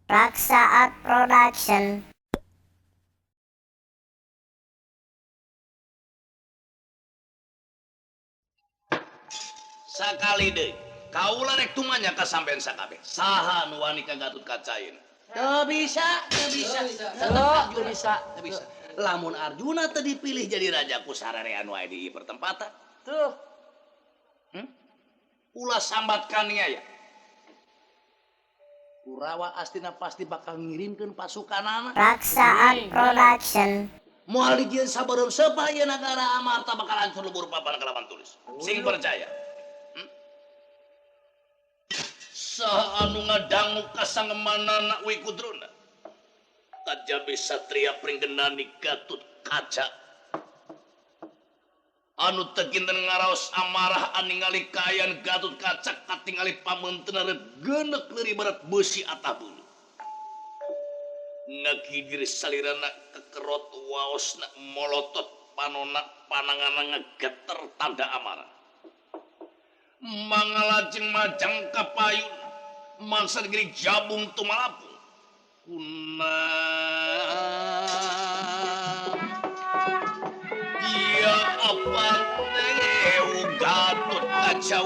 Raksa Art Production. Sakali deh, kaulah rek tumanya kasampean sakabeh. Saha nu wani ka Gatut Kacain. Teu bisa. Tetep teu bisa. Lamun Arjuna teu dipilih jadi raja ku sararean wae di pertempatan. Tuh. Ulah sambatkan ya. Kurawa Astina pasti bakal ngirimkeun pasukanana. Raksa Art Production. Moal dijieun sabareur sepah ieu nagara amarta bakal hancur lebur papan kalapan tulis. Sing percaya. Saha anu ngadangu kasangemanana Wikudruna. Tajabe satria pringgenani Gatut Kaca. Anu teginten ngaraos amarah aningali kayan Gatut Kaca katingali pamenteuna geuneuk leuri barat beusi atah bulu. Ngagidir salirana kekerot waosna molotot panona panangana ngageter tanda amarah. Mangalajeng majang kapayun mangsa negeri jabung tumalapung kuna ya apa Gatut Kaca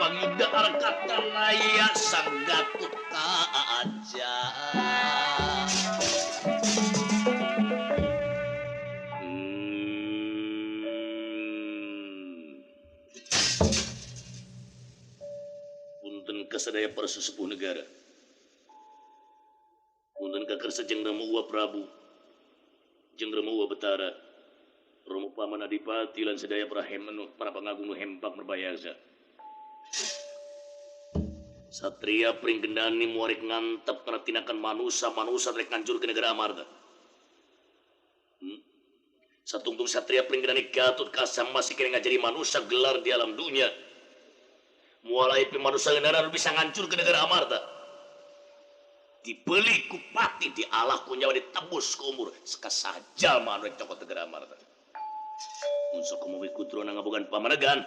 pangida arkatana ya sang Gatut Kaca. Punten kasadaya para sesepuh negara. Punten kakersa jeung Rama Uwa Prabu, jeung Rama Uwa Betara, Romo Paman Adipati lan sadaya para pangagung nu hempak merbayasa. Satria pringgendani muarek ngantep karena tindakan manusia rek ngancur ke negara Amarta. Satungtung satria pringgendani Gatut Kaca masih kena ngajari manusia gelar di alam dunia. Mulai manusia negara bisa ngancur ke negara Amarta. Dibeli kupati di Allah ku nyawa ditebus ke umur sekasaja manu cokot negara Amarta. Unsur kumuwi kutrona ngabogan pamanegan.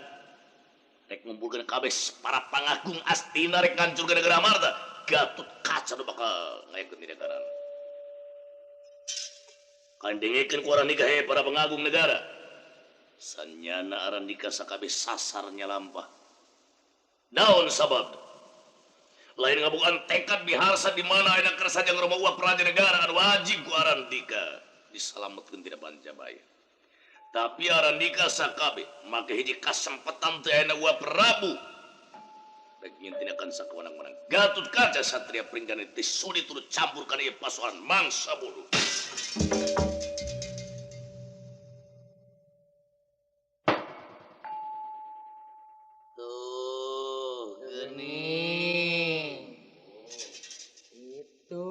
Rek ngumpulkeun kabeh para pangagung Astina rek ngancur ke negara Amarta. Gatut Kaca nu bakal ngayakeun di negara. Kandengekeun ku Arandika he para pangagung negara. Sanyana Arandika sakabeh sasarnya lampah. Naon sabab? Lain ngabukaan tekad biharsa di mana ayeuna kersa jeung Rama Uwa Praja negara anu wajib ku Arandika disalametkeun tina Pancabaya. Tapi Arandika sakabe make hiji kasempetan teh ayeuna Uwa Prabu rek nyintinakan sakewenang-wenang Gatut Kaca satria pringgani teh sudi turut campur kana ieu pasokan mangsa bodoh. Tuh geuning itu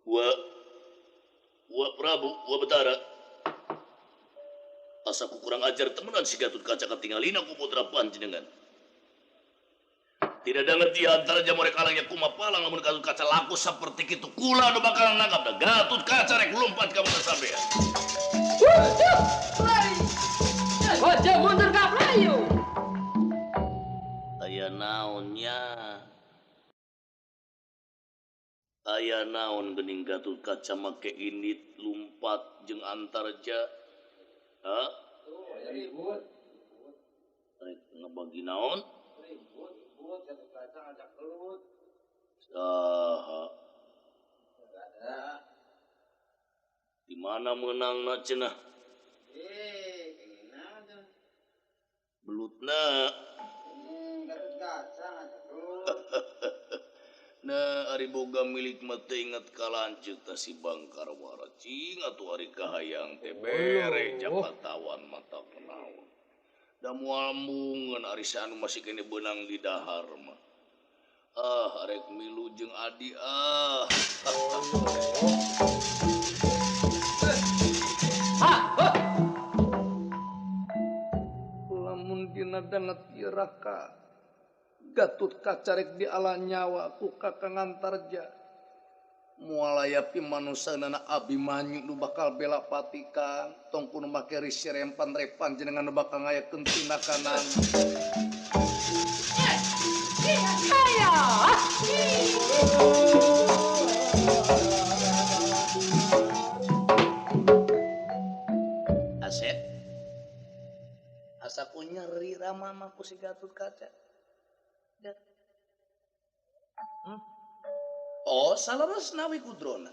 Uwa Prabu Uwa Betara. Asaku kurang ajar temenan si Gatut Kaca katingalina ku putra panjenengan. Tidak ada ngerti antara jamurek alangnya kumapalang lamun Gatut Kaca laku seperti kitu kula nu bakal nangkap da Gatut Kaca rek lompat ka mundur sampean. Wajah mundur ka playu. Aya naonnya? Aya naon geuning Gatut Kaca make indit lumpat jeung antarja. Hah? Ribut. Rek ngebagi naon? Ribut Gatut Kaca ngajak gelut. Saha? Ada. Di mana menangna cenah? Kengina tuh. Belutna. Gatut Kaca ngajak gelut. Nah, ari boga milik mah teh inget kalanceuk tah si Bangkarwara cing atuh ari kahayang teh bere japatawan mata penaon. Da moal mungeun ari anu masih kene beunang di dahar mah. Arek milu jeung Adi Lamun dina ngadanget ieu Raka. Gatut Kaca rek di ala nyawa ku Kakang Antarja. Moal aya pimanusanana Abimanyu nu bakal bela pati Kang. Tong kudu make risi rempan-repan jenengan nu bakal ngayakeun tindakanana. Asep, asa ku nyeri ramama ku si Gatut Kaca. Oh, salaras nawi kudrona.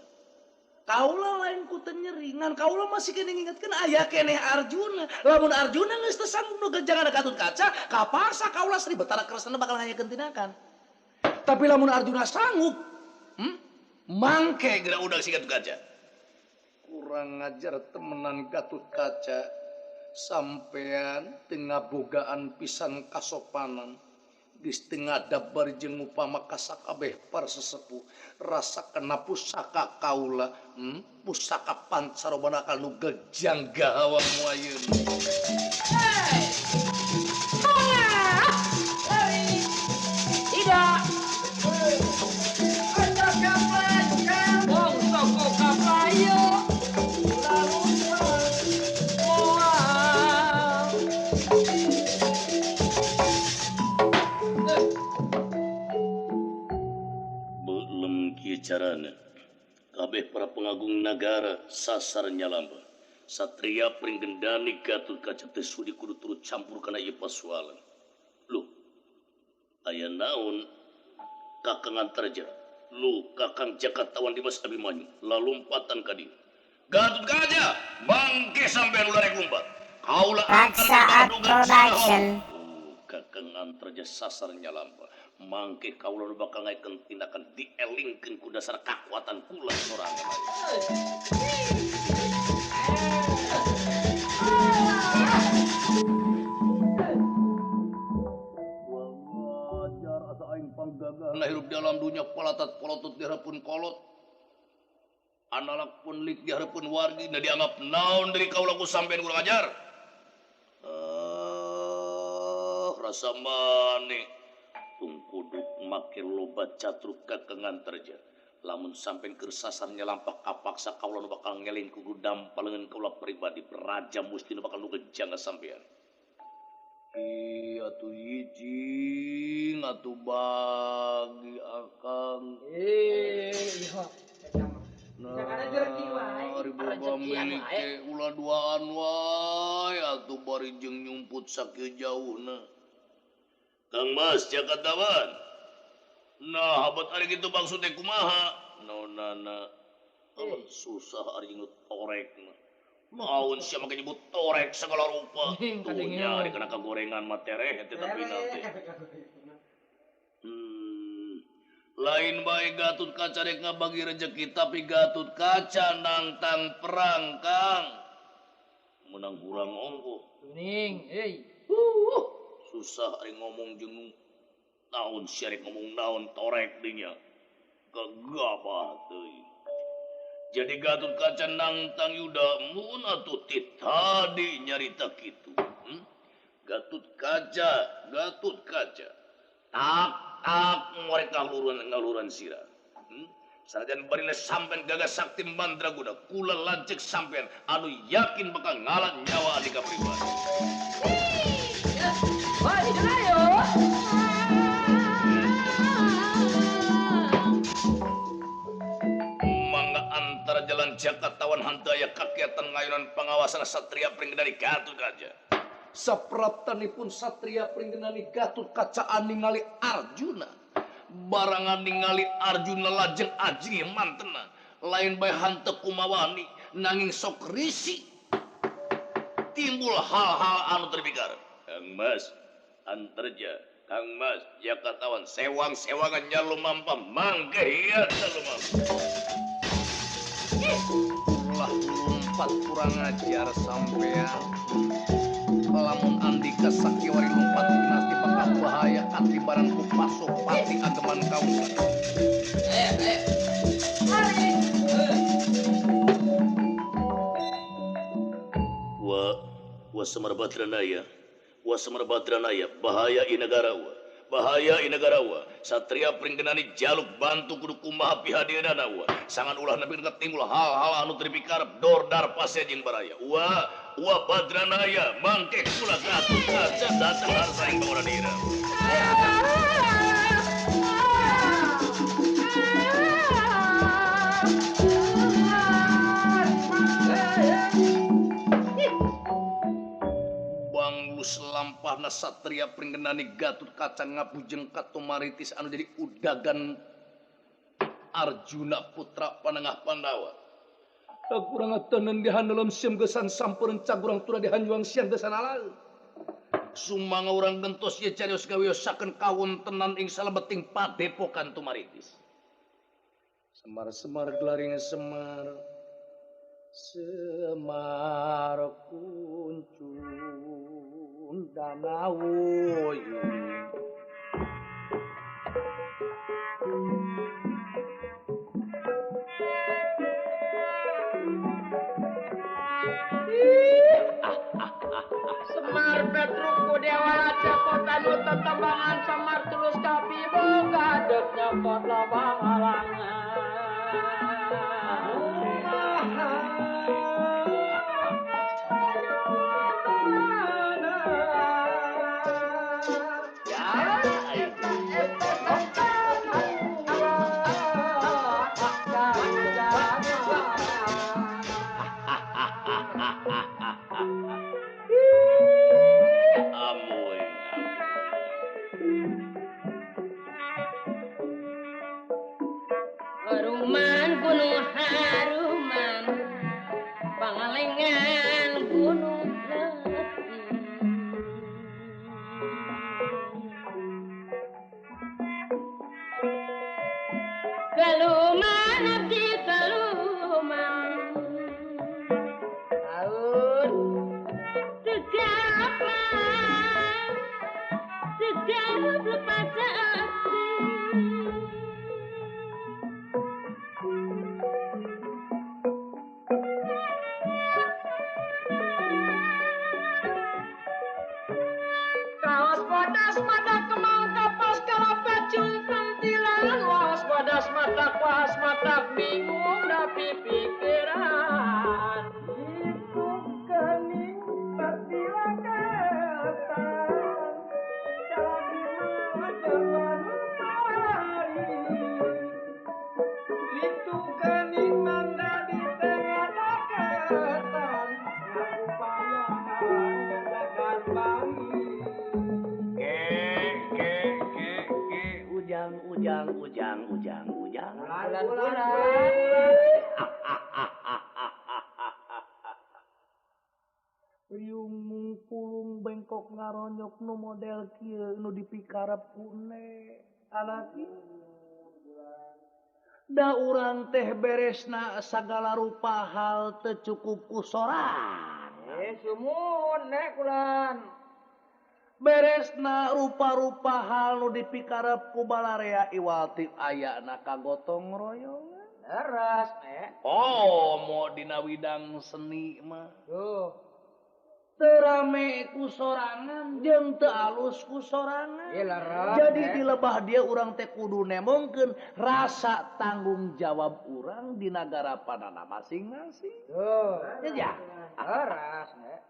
Kaula lain ku teu nyeri, ngan kaula masih kene ngingetkeun aya keneh Arjuna. Lamun Arjuna geus teu sanggup nu jangan Gatut Kaca, kapaksa kaula Sri Betara Kresna bakal ngayakeun tindakan. Tapi lamun Arjuna sanggup, mangke geura udah si Gatut Kaca. Kurang ngajar temenan Gatut Kaca. Sampean tengah bogaan pisan kasopanan. Geus teu ngadabar jeung upama kasakabeh para sesepuh. Rasakeun pusaka kaula, pusaka pancarobana kanu gejang gahawa muayeun. Tidak. Ada kapan? Wong soko kapayo. Carana kabeh para pengagung nagara sasar nyalamba satria pringgendani Gatut Kaca teh sudi kudu turut campur kana ieu pasualan. Lu aya naon Kakang Antarja, lu Kakang Jakatawan Dimas Abimanyu lalumpatan ka dieu. Gatut Kaca mangke sampean ulah rek lumpat. Kaula Raksa Art Production. Kakang Antarja sasar nyalamba. Mangke kaula nu bakal ngayakeun tindakan dielingkeun ku dasar kakuatan kula sorangan. Wajar asa aing panggagahna hirup dalam dunia palatat polotot dihareupeun kolot. Analak pun lik dihareupeun wargi da dianggap naon dari kaula ku sampean kurang ajar. Rasa maneh tungkuduk make loba catruk Kakang Antarja. Lamun sampean keur sasar nyalampak kapaksa kaula nu bakal ngeling ku gudam palengan kaula pribadi raja musti nu bakal nu gejang sampean. Atuh hiji atuh bagi Akang. Iya. Ari boga menike ulah duaan wae atuh bari jeung nyumput sakieu jauhna. Kang Mas Jakatawan. Nah, habat ari kitu maksud teh kumaha? Naonana? Susah ari nyebut torek. Naon sia make nyebut torek segala rupa. Tuhnya ari kana kagorengan matereh teh tapi nanti. Lain bae Gatut Kaca rek ngabagi rezeki tapi Gatut Kaca nangtang perang, Kang. Menang kurang ongko. Kuning, Susah ari ngomong jeung naon sia rek ngomong naon torek dinya. Gagabah teuing. Jadi Gatut Kaca nangtang Yuda mun atuh ti tadi nyarita kitu. Gatut Kaca. Tak ngorek ngaluran sirah. Sanajan bari sampean gagas sakti mandraguna kula lancik sampean anu yakin bakal ngalah nyawa adika pribadi. Woi, ayo. Mangga antara jalan Jakatawan hantaya kakiatan ngayunan pengawasan satria pringgendani Gatut Kaca. Sapraptanipun satria pringgendani Gatut Kaca ningali Arjuna. Barangan ningali Arjuna lajeng aji mantena. Lain bae hanteu kumawani nanging sok risi. Timbul hal-hal anu terbikar. Kang Mas Antarja, Kang Mas Jakatawan sewang-sewangan nyalumampa mangke ieu lumampa. Ulah lumpat kurang ajar sampean. Lamun Andika Sakiwari lumpat dinasti bakal bahaya katibaran ku pasopati ageman kaula. Mari. Wa Semar Badranaya Semar Badranaya bahaya inagarawa Satria Pringgenani jaluk bantu kudu kumaha pihadieunana sangan ulah nabi ketimul hal-hal anu teu pikarep dordar pasejing baraya Badranaya mangke kula Gatut Kaca datang harsaing baura dira Lampahna Satria Pringgenani Gatut Kaca ngabujeng Katomaritis anu jadi udagan Arjuna putra panengah Pandawa. Kurang tenen di handelem siam gesan sampereun cagurang tura di hanjuang siang gesan alaeun. Sumanga urang gentos ye carios gaweosakeun kawontenan ing salebeting padepokan Tumaritis. Semar gelaring Semar kuncung danawoyo Semar Petruku Dewa Kota nu tetembangan Semar tulus kapibo gadeg nyokot lobang halangan Haruman gunung haruman pangalengan gunung leutik kaluman abdi kaluman taun tegap lepas abdi kaos bodas mata kemang kapas kalapet pentilan was bodas mata bingung tapi pikiran itu kening persilakan jalan jalan mari itu kening manda di tengah deketan upaya menjaga bangi ujang. Riung mungkulung bengkok ngaronyok nu model kieu nu dipikarep kune anak da urang teh beresna sagala rupa hal teu cukup kusoran sumun nek kulan beresna rupa-rupa hal nu dipikarep ku balarea iwalti ayana kagotong royong leres nek mau dina widang seni mah tuh teu rame ku sorangan jeung teu alus ku sorangan jadi di lebah dia urang teh kudu nemongkeun rasa tanggung jawab urang di nagara panana masing-masing tuh ya leres nek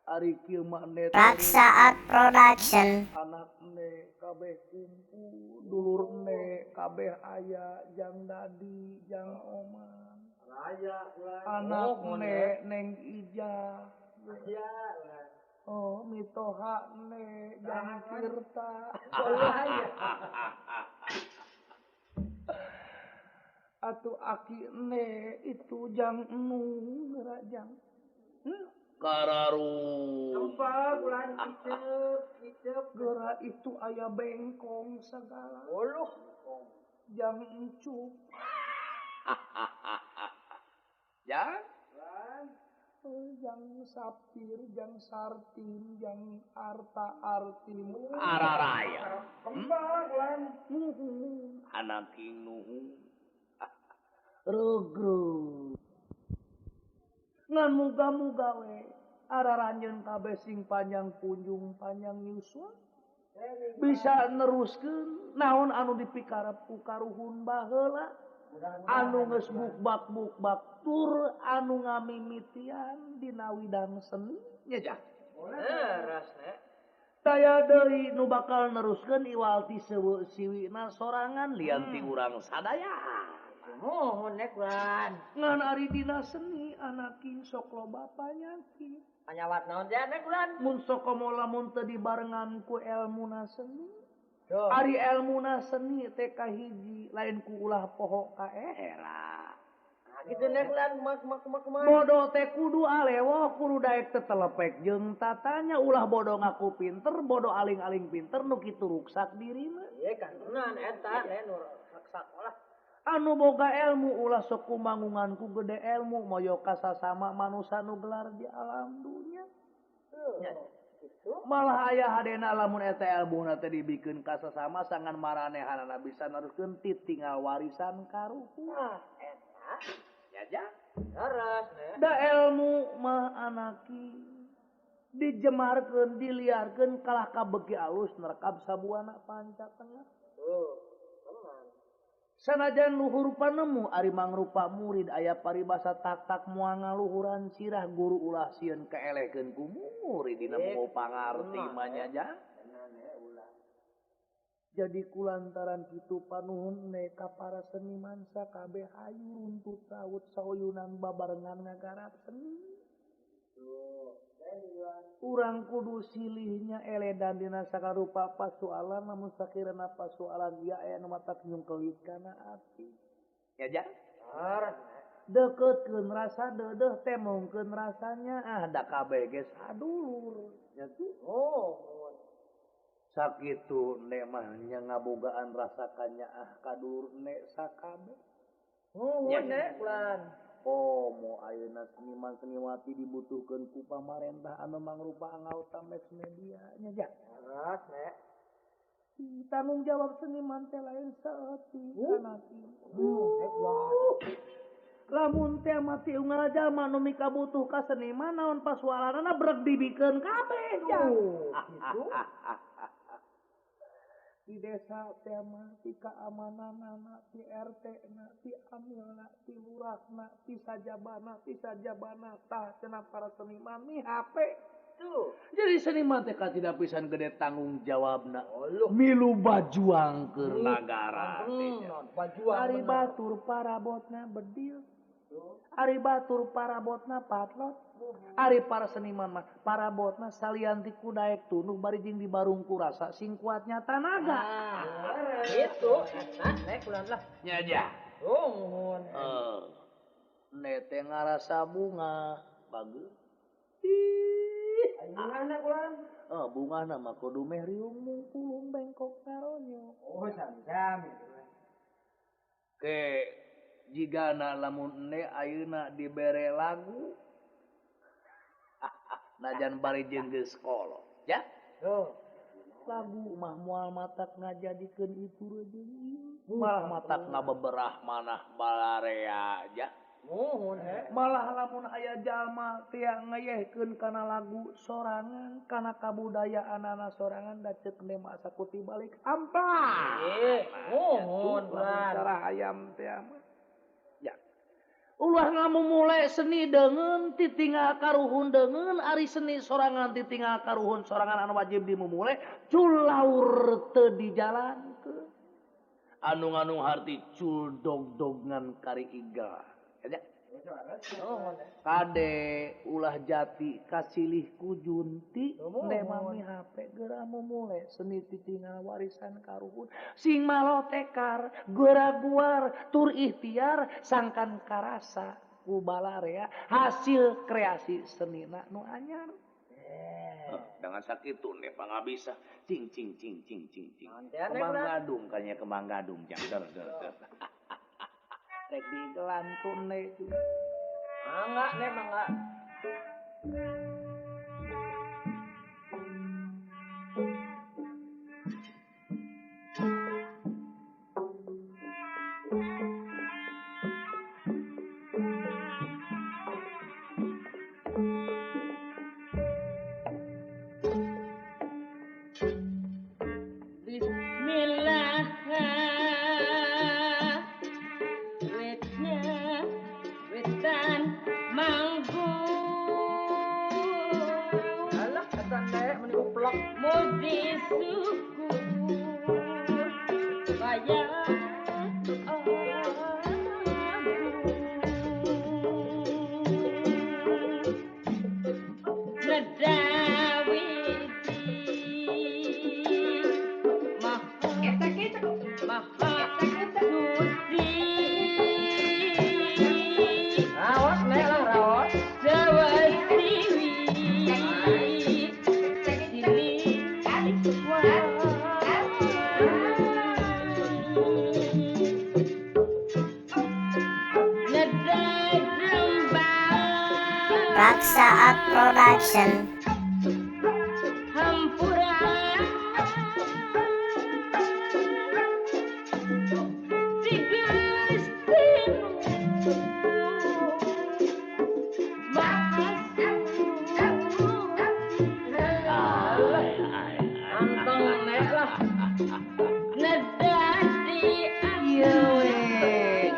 ari kieu mah Raksaat Production. anak ne kabeh kumpul dulur ne kabeh aya jang dadi jang oman anak ne neng Ija mitoha ne jang Tirta atuh aki ne itu jang enu rajang Kararu bulan icep geura itu aya bengkong segala jang encup jang jang sapir jang sartin jang arta artin araraya bulan anak inu rugru ngan muga-muga we Ara ranjeun kabeh sing panjang kunjung panjang nyuswa bisa neruskeun naon anu dipikarep ku karuhun baheula anu geus bukbak tur anu ngamimitian dina widang seni nya jah. Leres nek. Daya deui nu bakal neruskeun iwal ti seueur siwina sorangan lian ti urang sadaya. Mohon nek Ulan. Ngan ari dina seni anaki sok loba panyakit. Panyawat naon teh nek Ulan? Mun sokomo lamun teu dibarengan ku elmuna seni. Tuh. Ari elmuna seni teh kahiji lain ku ulah poho kaera. Nah, gitu nek Ulan kumaha. Bodoh teh kudu alewo kudu daek tetelepek jeung tatanya ulah bodoh ngaku pinter bodoh aling-aling pinter nu kitu ruksak dirina. Ieu kan beneran eta nek nu sak lah. Anu boga ilmu ulah sok kumangunganku gede ilmu moyo kasasama manusia nu gelar di alam dunia. Ya, gitu. Malah aya hadena lamun eta ilmuna teh dibikeun kasasama sangan maranehanana bisa neruskeun tinggal warisan karuhun. Nah, eta Ya ja. leres nek. Da ilmu mah anaki dijemarkeun diliarkeun kalah kabegi alus nerekab sabuana panca tengah. Tuh, teman. Sanajan luhur panemu ari mangrupa murid aya paribasa tak moal ngaluhuran sirah guru ulah sieun kaelehkeun ku murid dina moal pangarti manya ja. Jadi kulantaran kitu panuhun ka para seniman sakabeh hayu runtut raut sauyunan babarengan ngagarap seni. Urang kudu silihnya eledan dina sakarupa pasoalan namun sakirana pasoalan ieu aya nu matak nyungkelit kana ati. Ya ja. Leres. Deketkeun rasa deudeuh teh mungkeun rasanya da kabeh ge sadulur. Nya tuh. Oh. Sakitu nek mah nya ngabogaan rasakannya kadulur nek sakabeh. Mohon nek Ulan. Komo ayeuna seniman seniwati dibutuhkeun ku pamarentah anu mangrupa anggota mass media nya ja. Leres nek. Tanggung jawab seniman teh lain saeutik kana ti. Nek Ulan. Lamun teh mati unggal jalma nu mikabutuh ka seniman naon pasualanana breg dibikeun kabeh ja. Gitu. Di desa teh mah ti kaamananna ti RT-na ti amilna ti lurahna ti sajabana tah cenah para seniman nih HP. Tuh. Jadi seniman teh tidak pisan gede tanggung jawabna. Milu bajuang keur nagara. Bajuang Ari bener. batur parabotna bedil. Ari batur parabotna patlot. Ari para seniman mah parabotna salian ti kudaek tunuh bari jeung dibarungku rasa sing kuatnya tanaga. Gitu. Nah, nek Ulan lah. Nya ja. Oh, mohon. Ne teh ngarasa bunga bagus. Bunga nek Ulan. Bungana mah kudu meh riung mungkulung bengkok karonyo. Oh, sam-sam gitu. Ke jigana lamun ne ayeuna dibere lagu najan bari jeung geus kolot ya. Tuh. Lagu mah moal matak ngajadikeun itu jeung ieu malah matak ngabeberah manah balarea ja. Mohon nek. Malah lamun aya jalma teu ngayehkeun kana lagu sorangan kana kabudayaanana sorangan da ceuk nema sakuti balik amplas. Mohon Lamun Ulan. cara hayam teh mah ya. Ulah ngamumule seni deungeun titinggal karuhun deungeun ari seni sorangan titinggal karuhun sorangan anu wajib dimumule cul laur teu dijalankeun. Anu harti cul dog-dogngan kari iga. Ya. Mohon nek. Kade ulah jati kasilih ku junti nek mami HP geura mumule seni titinggal warisan karuhun sing malo tekar geura guar tur ikhtiar sangkan karasa ku balarea hasil kreasi senina nu anyar. Dengan sakitu nih pangabisa cing. Kemang gadung kanya kemang gadung jang der. Rek digelan tune. Mangga nek mangga. muji syukur bayar Rawat nek lah rawat. Jawa Sriwi. Raksa Art Production.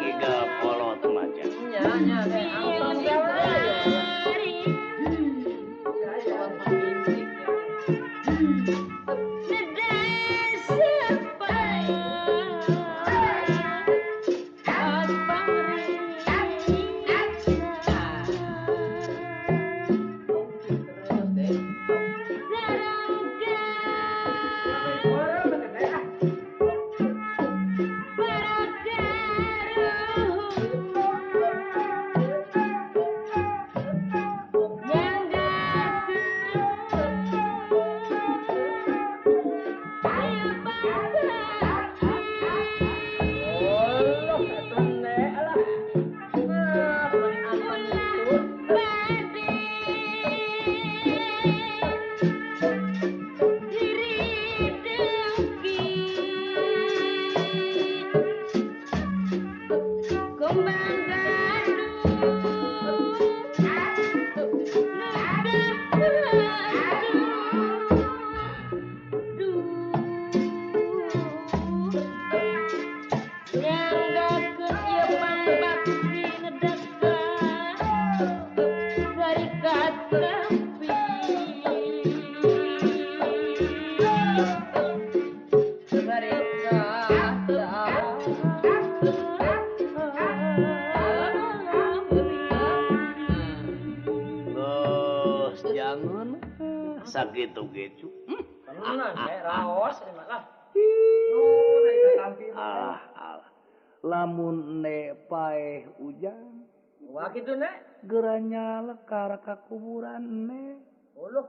Giga kolot macam. Los jangan sakit gitu. Tenan nek raos malah. Alah, alah. Lamun ne paeh hujan, Wah kitu nek. geranya lekar ka kuburan ne. Uluh.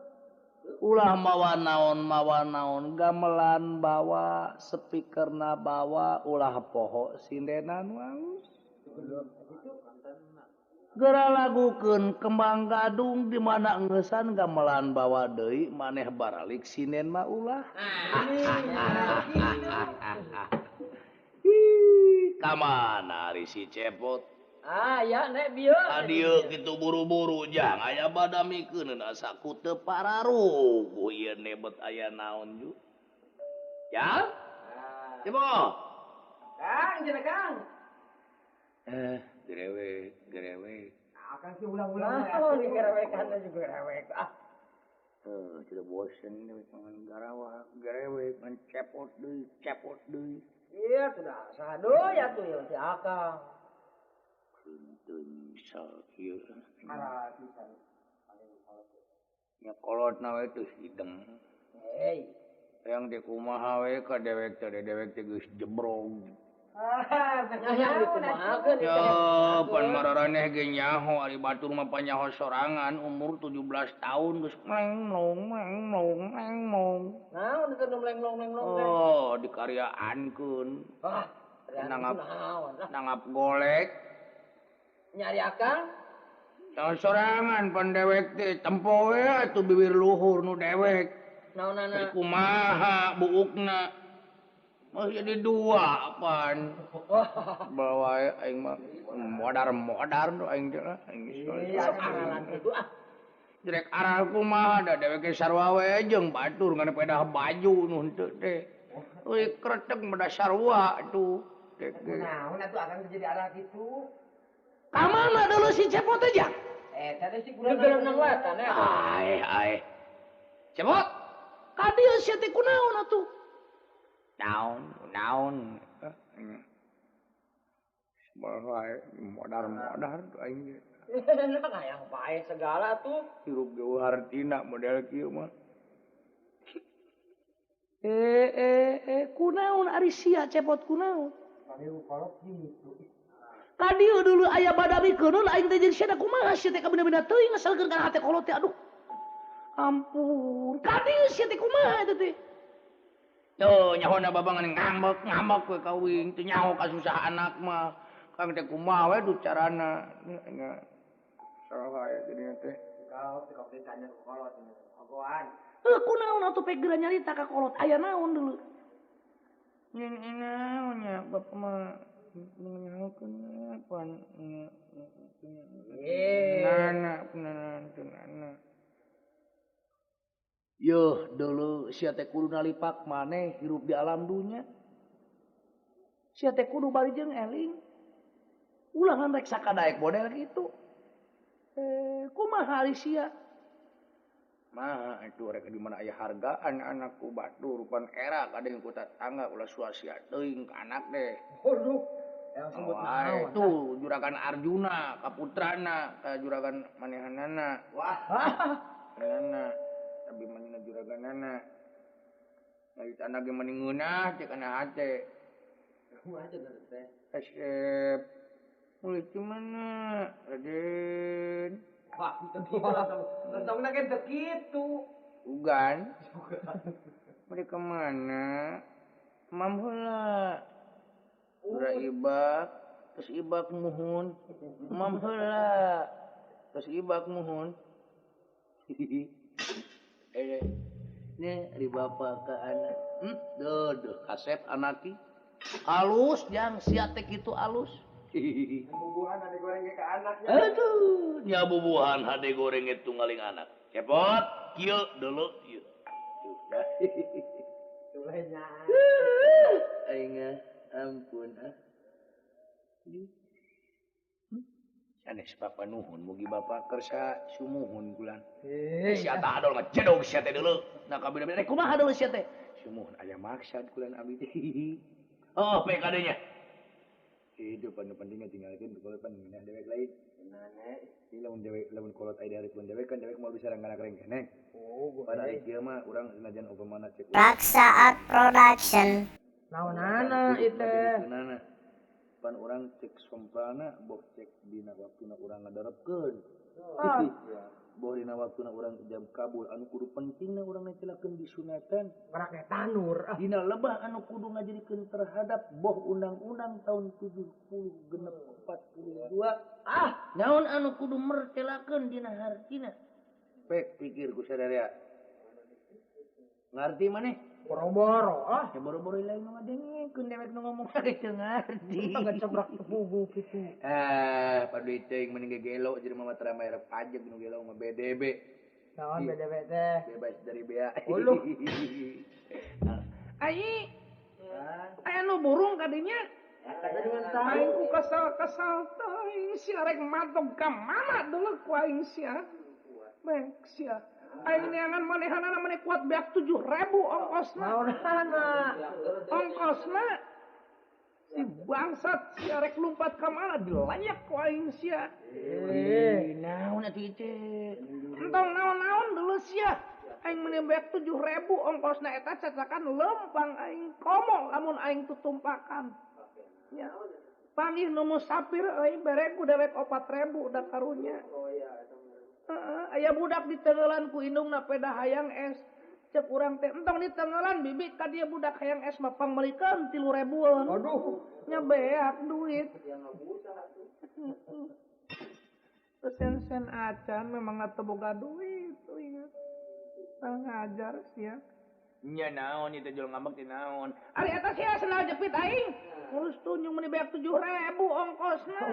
Ulah mawa naon gamelan bawa, speakerna bawa, ulah poho sindenan wae. Gera lagukeun kembang gadung di mana engeusan gamelan bawa deui maneh baralik sinden mah ulah. Kamana ari si cepot? Ya nek bieu. Adieu kitu buru-buru jang aya badamikeun asa ku teu pararuh ieu nebet aya naon ju. Ya? Cepot. Kang, cenah Kang. Gerewek. Akan si ulang-ulang. Oh, ini gerewekan juga gerewek. Sudah bosen nih dengan garawak, gerewek, mencepot deui. Iya, sudah sado ya tuh ya si Akang. Punten sakieu. Arah bisa. Nya kolotna we teu hideng. Hei. Yang di kumaha we ka dewek teh geus jebrong. Yang dikumahakeun Ya, pan mararaneh ge nyaho ari batur mah panyaho sorangan umur 17 tahun geus menglong. Naon itu nemleng-leng. Oh, dikaryaankeun. Wah, Nangap naon lah. nangap golek. Nyari Akang? Tahun sorangan pan dewek teh tempo we atuh bibir luhur nu dewek. Naonana? Kumaha buukna. Mah jadi dua apaan. Bawa aing mah modar nu aing teh lah. Iya, angalan itu ah. Direk arah kumaha da dewek ge sarua we jeung batur ngan pedah baju nu henteu teh. Euy kretek meda sarua tuh. Naon atuh akan jadi arah gitu. Kamana dulu si Cepot aja? Tadi si Gegerem nang wetan ya. Ai. Cepot. Kadieu sia teh kunaon atuh? Naon. Bae modar aing Nah, yang baik segala tuh. hirup jauh hartina model kieu mah. Kunaon ari sia cepot kunaon? Kadieu kolot gitu. Kadieu dulu aya badawi keunun aing teh jeung sia da kumaha sia teh ka bina-bina teuing ngasalkeun kana hate kolot teh aduh. Ampun, kadieu sia teh kumaha eta teh? Tuh, nyahona babangan ngambek we kawing. Tuh nyaho kasusah anak mah. Kang teh kumaha we du carana? Nya salah wae jadinya teh. Kau ditanya ke kolot ini. Ogoan. Kunaon atuh pegera nyarita ka kolot aya naon dulu? Naon nya bapak mah nyahokeun pan. Nana. Yuh dulu sia teh kudu nalipak maneh hirup di alam dunya. Sia teh kudu bari jeung eling. Ulangan rek sakadaek model gitu. Kumaha ari sia? Mah itu rek di mana aya hargaan anakku batur rupan era kadang ku tatangga ulah suasia teuing ka anak deh. Waduh. Yang sebut naon. Tuh juragan Arjuna ka putrana ka juragan manehanana. Wah. Nana tapi manehna juraganana. Ari anak ge mani ngeunah cek kana hate. Kumaha aja teh. Asep. Mulai mana? Raden. Wah, tentangnya kan begitu. Ugan. Mereka mana? Mam heula. Ura ibak, terus ibak muhun. Mam heula. Terus ibak muhun. Ini ari bapak ke anak. Duh, kasep anaki. Alus jang sia teh kitu alus. Bubuhan ada goreng ke anaknya. Aduh, Nyabubuhan hade goreng itu ngaling anak. Cepot, kieu dulu kieu. Tulenya. Aing ampun ah. Sanes papa nuhun mugi bapak kersa sumuhun kulan. Sia tah adol mah jedog sia teh deuleu. Nah ka beda-beda kumaha deuleu sia teh? Sumuhun aya maksad kulan abdi teh. Oh, PKD nya. Hidup anu pentingnya tinggalkeun kolot pan minah dewek lain. Nane. Ini lamun kolot aya dari pun dewek kan dewek mau bisa rangga reng keneh. Oh, Pada ieu mah urang senajan upamana cek. Raksaat Production. naonana itu. Nana. Pan urang cek somprana boh cek dina waktuna urang ngadarepkeun. Boh dina waktuna urang jam kabul anu kudu pentingna urang necelakeun disunatan. Merake tanur. Dina lebah anu kudu ngajadikeun terhadap boh undang-undang tahun 70 genep 42. Naon anu kudu mertelakeun dina hartina? Pek pikir ku sadarea. Ngarti maneh? Boro-boro. Ya boro-boro lain nu ngadengkeun dewek nu ngomong teh teu ngarti. Enggak cebrak tebubu gitu. Padu teuing mending gegelo jadi mama teramai rep pajeg nu gelo mah BDB. Naon beda-beda. Bebas dari bea. Uluh. Ai. Aya nu burung kadinya. Kata dengan Aing tahu. ku kesal teuing sia rek matog ka mana deuleu ku aing sia. Bek sia. Aing neangan manehanana maneh kuat beak 7.000 ongkosna. Naonana. Ongkosna si bangsat sia rek lumpat ka mana dilayak ku aing sia. Naon atuh teh? Entong naon-naon deuleu sia. Aing meuneu beak 7.000 ongkosna eta cacakan lempang aing komo lamun aing tutumpakan. Ya. Panggih nu musafir euy bere ku dewek 4.000 da karunya. Aya budak ditenggelan ku indungna peda hayang es. Cek urang teh entong ditenggelan bibi ka dieu budak hayang es mah pangmelikeun 3.000-an. Aduh. Nya beak duit. Sen acan memang atuh boga duit tuh ingat. Ngajar sia. Nya naon itu jual ngambek di naon. Ari eta sia senal jepit aing. Ngurus tunjung meuni beak 7.000 ongkosna.